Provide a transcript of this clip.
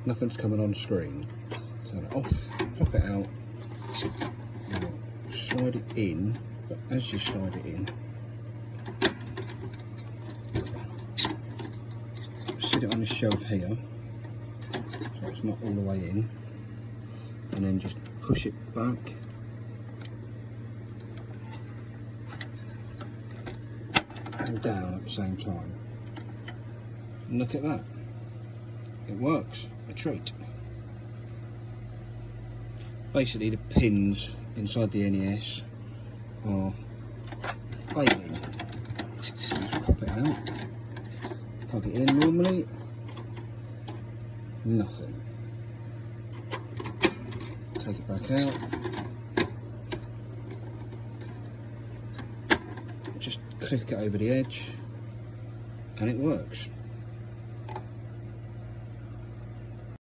nothing's coming on screen. Turn it off, pop it out, slide it in, but as you slide it in, sit it on the shelf here, so it's not all the way in, and then just push it back, and down at the same time. And look at that, it works, a treat. Basically the pins inside the NES are failing. Just pop it out, plug it in normally, nothing. Take it back out, just click it over the edge and it works.